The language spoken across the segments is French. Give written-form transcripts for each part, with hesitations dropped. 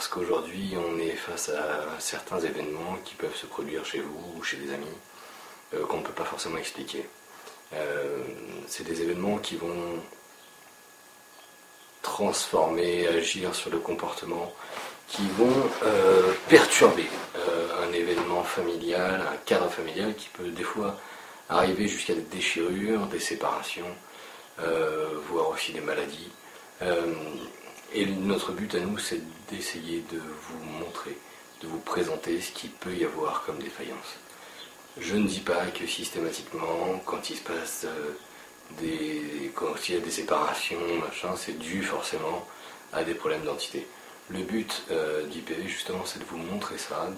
parce qu'aujourd'hui on est face à certains événements qui peuvent se produire chez vous ou chez des amis qu'on ne peut pas forcément expliquer. C'est des événements qui vont transformer, agir sur le comportement, qui vont perturber un événement familial, un cadre familial qui peut des fois arriver jusqu'à des déchirures, des séparations, voire aussi des maladies. Et notre but à nous, c'est d'essayer de vous montrer, de vous présenter ce qu'il peut y avoir comme défaillance. Je ne dis pas que systématiquement, quand il se passe quand il y a des séparations, machin, c'est dû forcément à des problèmes d'entité. Le but d'IPV, justement, c'est de vous montrer ça,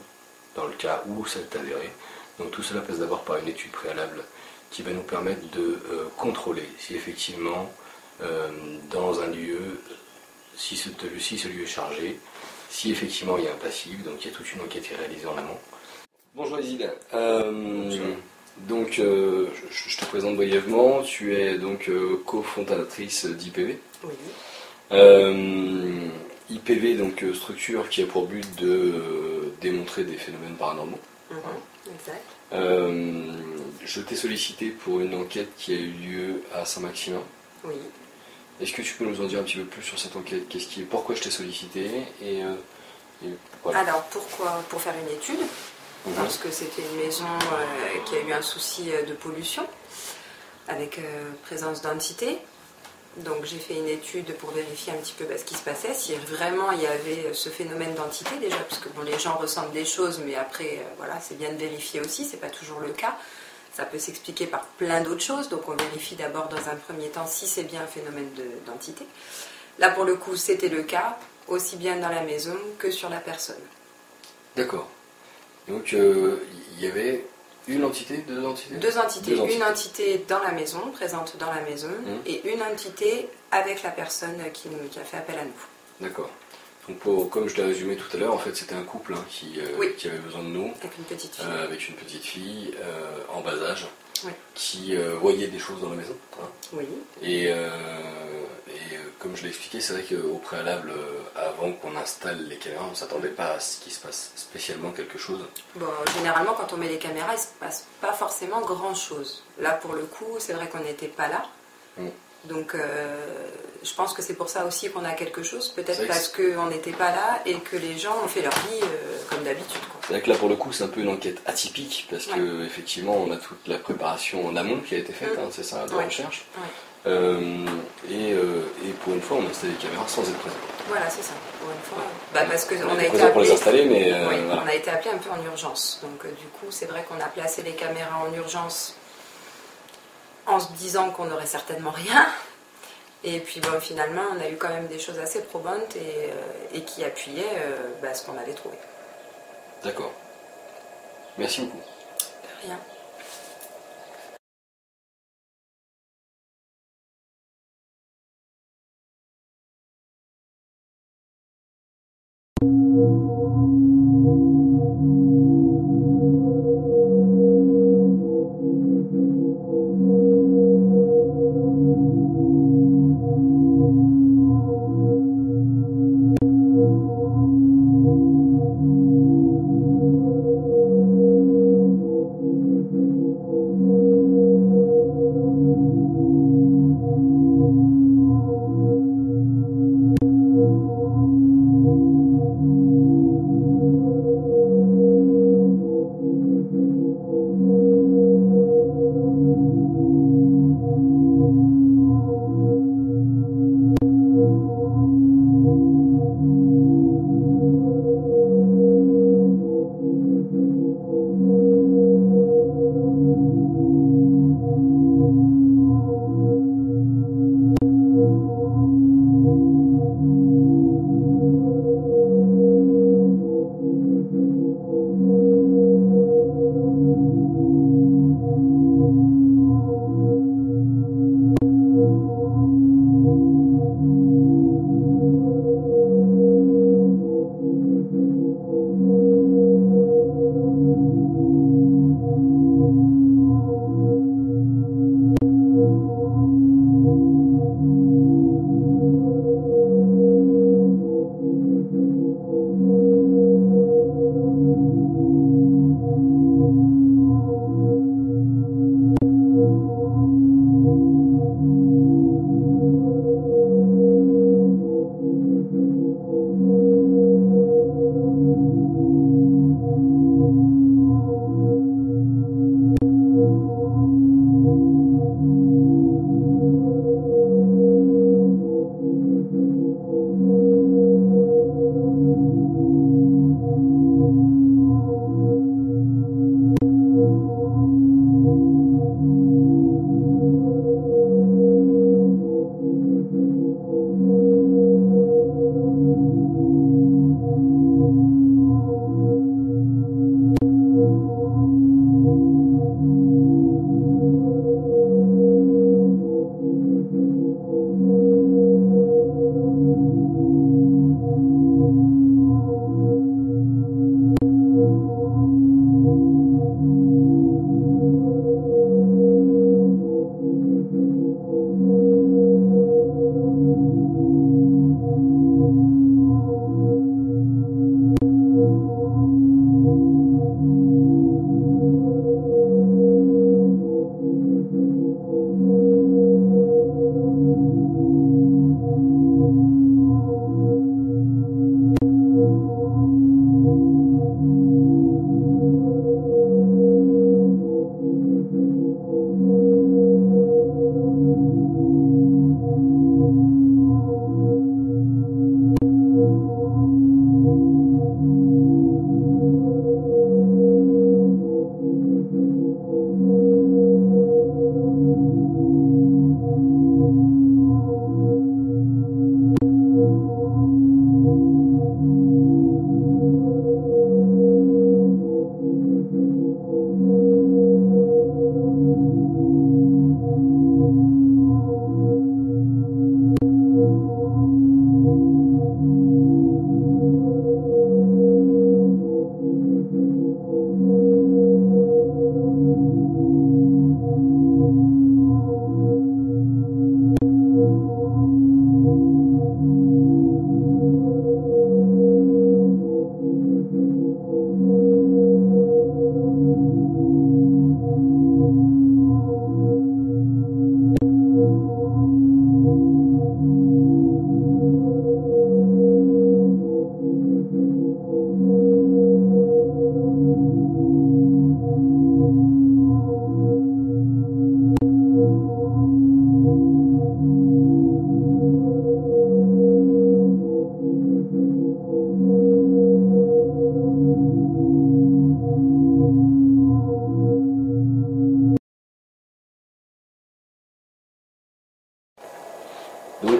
dans le cas où ça est avéré. Donc tout cela passe d'abord par une étude préalable qui va nous permettre de contrôler si effectivement, dans un lieu, si ce lieu est chargé, si effectivement il y a un passif, donc il y a toute une enquête qui est réalisée en amont. Bonjour Isid. Donc je te présente brièvement, tu es donc cofondatrice d'IPV. Oui. IPV, donc structure qui a pour but de démontrer des phénomènes paranormaux. Exact. Je t'ai sollicité pour une enquête qui a eu lieu à Saint-Maximin. Oui. Est-ce que tu peux nous en dire un petit peu plus sur cette enquête? Pourquoi je t'ai sollicité et voilà. Alors pourquoi? Pour faire une étude, parce que c'était une maison qui a eu un souci de pollution, avec présence d'entités. Donc j'ai fait une étude pour vérifier un petit peu ce qui se passait, si vraiment il y avait ce phénomène d'entité déjà, parce que bon, les gens ressentent des choses, mais après, voilà, c'est bien de vérifier aussi, c'est pas toujours le cas. Ça peut s'expliquer par plein d'autres choses, donc on vérifie d'abord dans un premier temps si c'est bien un phénomène d'entité. Là pour le coup c'était le cas, aussi bien dans la maison que sur la personne. D'accord. Donc il y avait une entité, deux entités? Deux entités. Une entité dans la maison, présente dans la maison, et une entité avec la personne qui a fait appel à nous. D'accord. Donc comme je l'ai résumé tout à l'heure, en fait c'était un couple qui avait besoin de nous. Avec une petite fille. Avec une petite fille en bas âge, oui. Qui voyait des choses dans la maison. Hein. Oui. Et comme je l'ai expliqué, c'est vrai qu'au préalable, avant qu'on installe les caméras, on ne s'attendait pas à ce qu'il se passe spécialement quelque chose. Bon, généralement, quand on met les caméras, il ne se passe pas forcément grand-chose. Là, pour le coup, c'est vrai qu'on n'était pas là. Donc, je pense que c'est pour ça aussi qu'on a quelque chose. Peut-être parce qu'on n'était pas là et que les gens ont fait leur vie comme d'habitude. C'est vrai que là, pour le coup, c'est un peu une enquête atypique parce qu'effectivement, on a toute la préparation en amont qui a été faite, c'est ça, de recherche. Et pour une fois, on a installé les caméras sans être présent. Voilà, c'est ça. Pour une fois, parce qu'on on a été présent pour les installer, mais voilà. On a été appelé un peu en urgence. Donc, du coup, c'est vrai qu'on a placé les caméras en urgence en se disant qu'on n'aurait certainement rien. Et puis bon, finalement, on a eu quand même des choses assez probantes et qui appuyaient ce qu'on avait trouvé. D'accord. Merci beaucoup. De rien.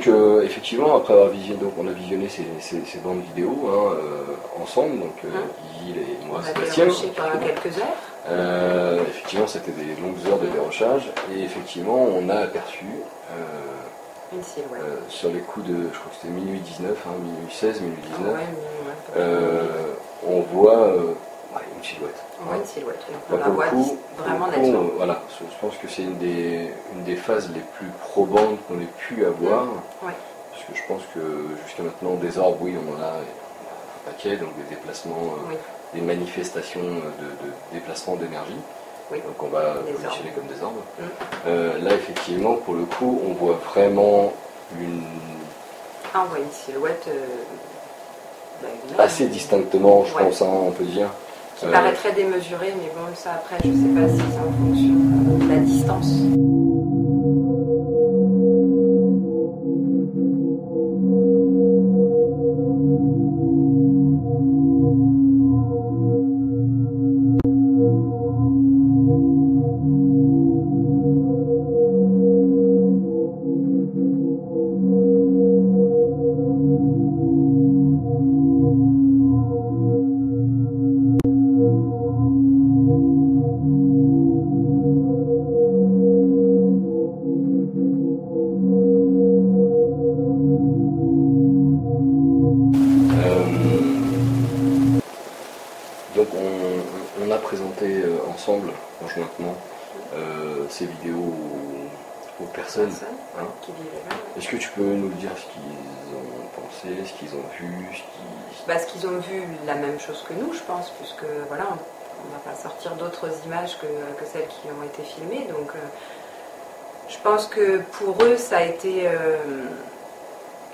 Donc effectivement, après avoir visionné, donc on a visionné ces bandes vidéo ensemble, donc Gilles et moi, On a Sébastien. déroché pendant quelques heures. Effectivement, c'était des longues heures de dérochage, et effectivement, on a aperçu une silhouette. sur les coups de, je crois que c'était minuit 19, minuit 16, minuit 19, Ouais, on voit une silhouette. on voit une silhouette. Là, On la voit vraiment nettement. voilà, je pense que c'est une des phases les plus probantes qu'on ait pu avoir. Ouais. Parce que je pense que jusqu'à maintenant, des orbes, oui, on en a un paquet, donc des déplacements, des manifestations de déplacement d'énergie. Oui. Donc on va Des positionner orbes. comme des orbes. Là, effectivement, pour le coup, on voit vraiment une. Ah, on voit une silhouette Assez distinctement, je Ouais. pense, on peut dire. qui paraît très démesurée, mais bon, ça après, je sais pas si c'est en fonction de la distance. Donc on a présenté ensemble, conjointement, ces vidéos aux personnes. Hein. Qui vivaient là. Est-ce que tu peux nous dire ce qu'ils ont pensé, ce qu'ils ont vu, Ce qu'ils ont vu, la même chose que nous, je pense, puisque voilà, on ne va pas sortir d'autres images que celles qui ont été filmées. Donc je pense que pour eux, ça a été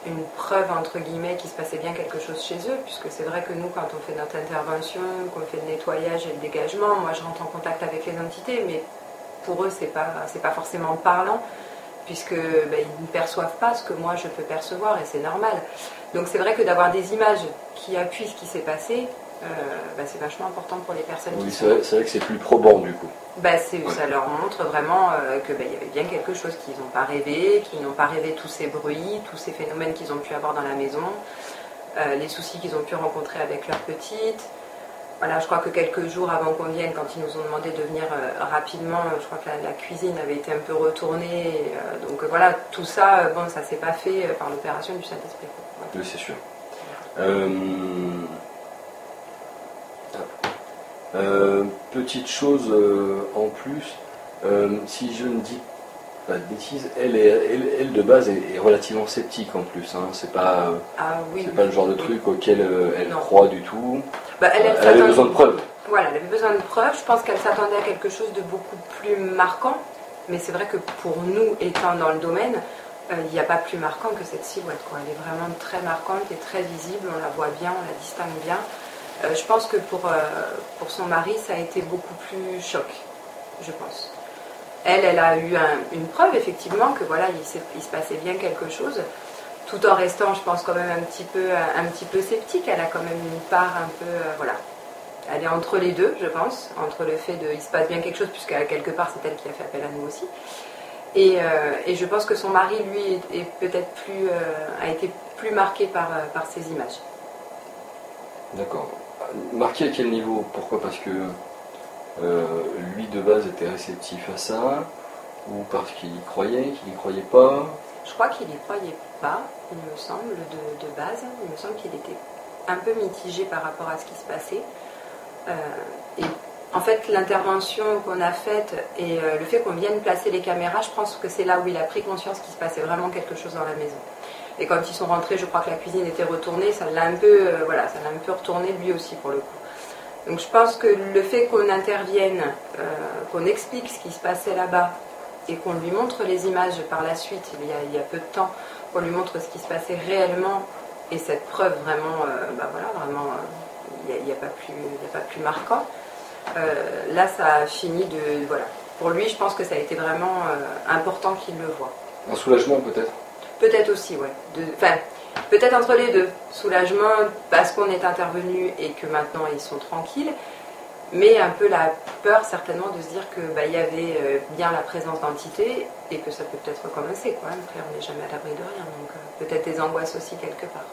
une preuve, entre guillemets, qu'il se passait bien quelque chose chez eux, puisque c'est vrai que nous, quand on fait notre intervention, qu'on fait le nettoyage et le dégagement, moi je rentre en contact avec les entités, mais pour eux, c'est pas forcément parlant, puisque ils ne perçoivent pas ce que moi je peux percevoir, et c'est normal. Donc c'est vrai que d'avoir des images qui appuient ce qui s'est passé, c'est vachement important pour les personnes oui, qui c'est vrai que c'est plus probant du coup. Ça leur montre vraiment qu'il y avait bien quelque chose qu'ils n'ont pas rêvé, qu'ils n'ont pas rêvé tous ces bruits, tous ces phénomènes qu'ils ont pu avoir dans la maison, les soucis qu'ils ont pu rencontrer avec leur petite. Voilà, je crois que quelques jours avant qu'on vienne, quand ils nous ont demandé de venir rapidement, je crois que la cuisine avait été un peu retournée. Donc voilà, tout ça, ça s'est pas fait par l'opération du Saint-Esprit. Oui, c'est sûr. Petite chose en plus, si je ne dis pas de bêtises, elle de base est relativement sceptique en plus. Hein. C'est pas, c'est pas le genre de truc auquel elle croit du tout. Elle avait besoin de preuves. Voilà, elle avait besoin de preuves. Je pense qu'elle s'attendait à quelque chose de beaucoup plus marquant. Mais c'est vrai que pour nous, étant dans le domaine, il n'y a pas plus marquant que cette silhouette, quoi. Elle est vraiment très marquante et très visible. On la voit bien, on la distingue bien. Je pense que pour son mari, ça a été beaucoup plus choc, je pense. Elle a eu une preuve, effectivement, que voilà, il se passait bien quelque chose, tout en restant, je pense, quand même un petit peu sceptique. Elle a quand même une part un peu, voilà. Elle est entre les deux, je pense, entre le fait il se passe bien quelque chose, puisqu'à quelque part, c'est elle qui a fait appel à nous aussi. Et je pense que son mari, lui, est peut-être a été plus marqué par ces images. D'accord. Marqué à quel niveau? Pourquoi? Parce que lui de base était réceptif à ça, ou parce qu'il y croyait, qu'il n'y croyait pas? Je crois qu'il n'y croyait pas, il me semble, de base. Il me semble qu'il était un peu mitigé par rapport à ce qui se passait. Et en fait, l'intervention qu'on a faite et le fait qu'on vienne placer les caméras, je pense que c'est là où il a pris conscience qu'il se passait vraiment quelque chose dans la maison. Et quand ils sont rentrés, je crois que la cuisine était retournée, ça l'a un peu retourné lui aussi pour le coup. Donc je pense que le fait qu'on intervienne, qu'on explique ce qui se passait là-bas et qu'on lui montre les images par la suite, il y a peu de temps, qu'on lui montre ce qui se passait réellement et cette preuve vraiment, il n'y a pas plus marquant. Là, ça a fini de... Voilà. Pour lui, je pense que ça a été vraiment important qu'il le voie. Un soulagement peut-être? Peut-être aussi, ouais. Peut-être entre les deux. Soulagement parce qu'on est intervenu et que maintenant ils sont tranquilles. Mais un peu la peur certainement de se dire que y avait bien la présence d'entités et que ça peut peut-être recommencer, quoi. Après on n'est jamais à l'abri de rien, donc peut-être des angoisses aussi quelque part.